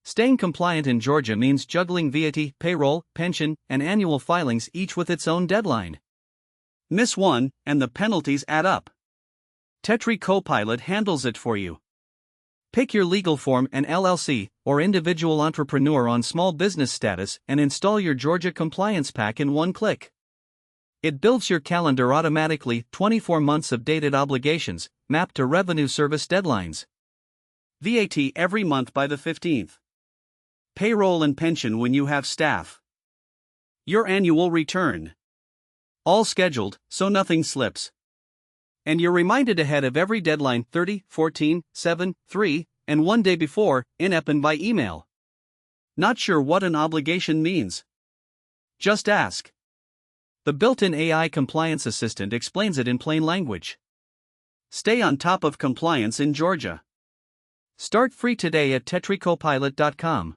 Staying compliant in Georgia means juggling VAT, payroll, pension, and annual filings, each with its own deadline. Miss one, and the penalties add up. Tetri Copilot handles it for you. Pick your legal form, an LLC, or individual entrepreneur on small business status, and install your Georgia compliance pack in one click. It builds your calendar automatically, 24 months of dated obligations, mapped to revenue service deadlines. VAT every month by the 15th. Payroll and pension when you have staff. Your annual return. All scheduled, so nothing slips. And you're reminded ahead of every deadline 30, 14, 7, 3, and 1 day before, in-app and by email. Not sure what an obligation means? Just ask. The built-in AI compliance assistant explains it in plain language. Stay on top of compliance in Georgia. Start free today at tetricopilot.com.